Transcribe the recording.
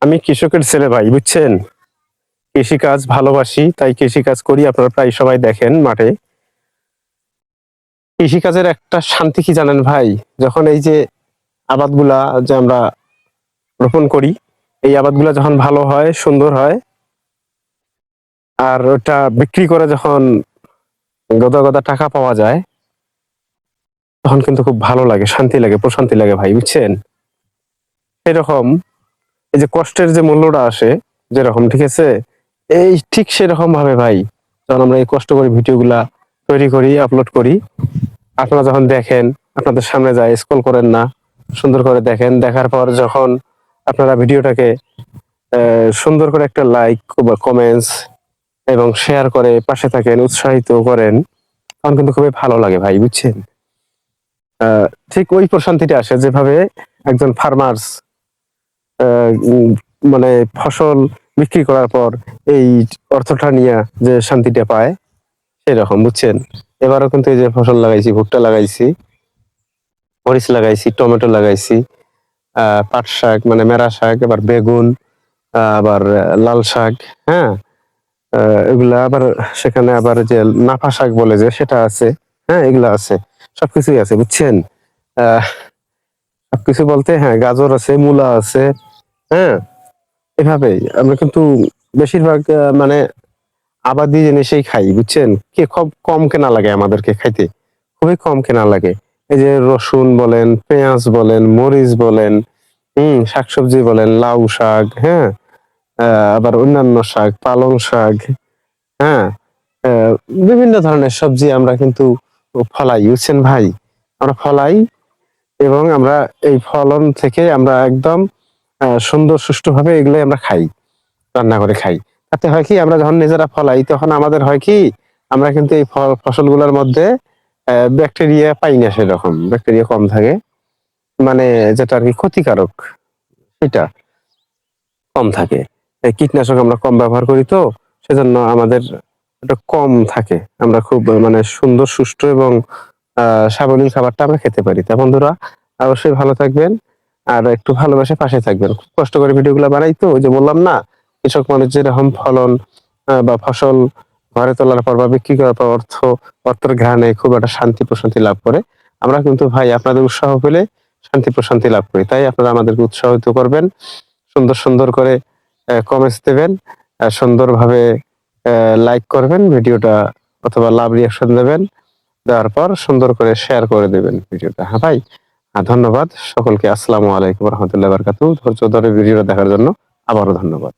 আমি কৃষকের ছেলে ভাই, বুঝছেন? কৃষিকাজ ভালোবাসি, তাই কৃষিকাজ করি। আপনারা প্রায় সবাই দেখেন মাঠে। কৃষিকাজের একটা শান্তি কি জানেন ভাই? যখন এই যে আবাদগুলা যে আমরা রোপণ করি, এই আবাদগুলা যখন ভালো হয়, সুন্দর হয়, আর ওটা বিক্রি করে যখন গদা, গদা টাকা পাওয়া যায়, তখন কিন্তু খুব ভালো লাগে, শান্তি লাগে, প্রশান্তি লাগে ভাই, বুঝছেন? এরকম এই যে কষ্টের যে মূল্যটা আসে, যেরকম ঠিক আছে? এই ঠিক সেরকম ভাবে ভাই, যখন আমরা এই কষ্ট করে ভিডিওগুলা তৈরি করি, আপলোড করি, আপনারা যখন দেখেন, আপনাদের সামনে যায় স্ক্রল করেন না, সুন্দর করে দেখেন। দেখার পর যখন আপনারা ভিডিওটাকে সুন্দর করে একটা লাইক বা কমেন্টস এবং শেয়ার করে পাশে থাকেন, উৎসাহিত করেন, তখন কিন্তু খুবই ভালো লাগে ভাই, বুঝছেন? ঠিক ওই প্রশান্তিটা আসে যেভাবে একজন ফার্মার্স মানে ফসল বিক্রি করার পর এই অর্থটা নিয়ে যে শান্তিটা পায়, সেরকম, বুঝছেন? এবারও কিন্তু এই যে ফসল লাগাইছি, ভুট্টা লাগাইছি, মরিচ লাগাইছি, টমেটো লাগাইছি, পাট শাক মানে মেরা শাক, আবার বেগুন, আবার লাল শাক, হ্যাঁ? এগুলা আবার সেখানে আবার যে নাফা শাক বলে যে সেটা আছে, হ্যাঁ? এগুলা আছে। সবকিছুই আছে, বুঝছেন? আহ সবকিছু বলতে হ্যাঁ, গাজর আছে, মূলা আছে, হ্যাঁ? এভাবেই আমরা কিন্তু বেশিরভাগ মানে আবাদি জিনিসই খাই, বুঝছেন? খুব কম কেনা লাগে আমাদেরকে খাইতে। খুবই কম কেনা লাগে। এই যে রসুন বলেন, পেঁয়াজ বলেন, মরিচ বলেন, শাকসবজি বলেন, লাউ শাক, হ্যাঁ? আ আবার অন্যান্য শাক, পালং শাক, হ্যাঁ? আ বিভিন্ন ধরনের সবজি আমরা কিন্তু ফলাই, বুঝছেন ভাই? আমরা ফলাই এবং আমরা এই ফলন থেকে আমরা একদম সুন্দর সুষ্ঠুভাবে এগুলাই আমরা খাই। রান্না করে খাই। তাতে হয় কি আমরা যখন নিজেরা ফলাই তখন আমাদের হয় কি আমরা কিন্তু এই ফসলগুলোর মধ্যে ব্যাকটেরিয়া পাই না সেরকম। ব্যাকটেরিয়া কম থাকে। মানে যেটা আরকি ক্ষতিকারক সেটা কম থাকে। এই কীটনাশক আমরা কম ব্যবহার করি তো সেজন্য আমাদের একটু কম থাকে। আমরা খুব মানে সুন্দর সুষ্ঠু এবং আ সাবলীল খাবারটা আমরা খেতে পারি। তা বন্ধুরা অবশ্যই ভালো থাকবেন। আর একটু ভালোবেসে পাশে থাকবেন। খুব কষ্ট করে ভিডিওগুলা বানাই তো ওই যে বললাম না? কৃষক মানুষ যেরকম ফলন বা ফসল ঘরে তোলার পর বা বিক্রি করার পর অর্থের ঘ্রাণে খুব একটা শান্তি প্রশান্তি লাভ করে। আমরা কিন্তু ভাই আপনাদের উৎসাহ পেলে শান্তি প্রশান্তি লাভ করি। তাই আপনারা আমাদেরকে উৎসাহিত করবেন। সুন্দর, সুন্দর করে কমেন্টস দেবেন। সুন্দরভাবে লাইক করবেন ভিডিওটা অথবা লাভ রিঅ্যাকশন দেবেন। দেওয়ার পর সুন্দর করে শেয়ার করে দেবেন ভিডিওটা। হ্যাঁ ভাই? ধন্যবাদ। সকলকে আসসালামু আলাইকুম ওয়া রাহমাতুল্লাহি ওয়া বারাকাতুহু। ধৈর্য ধরে ভিডিওটা দেখার জন্য আবারও ধন্যবাদ।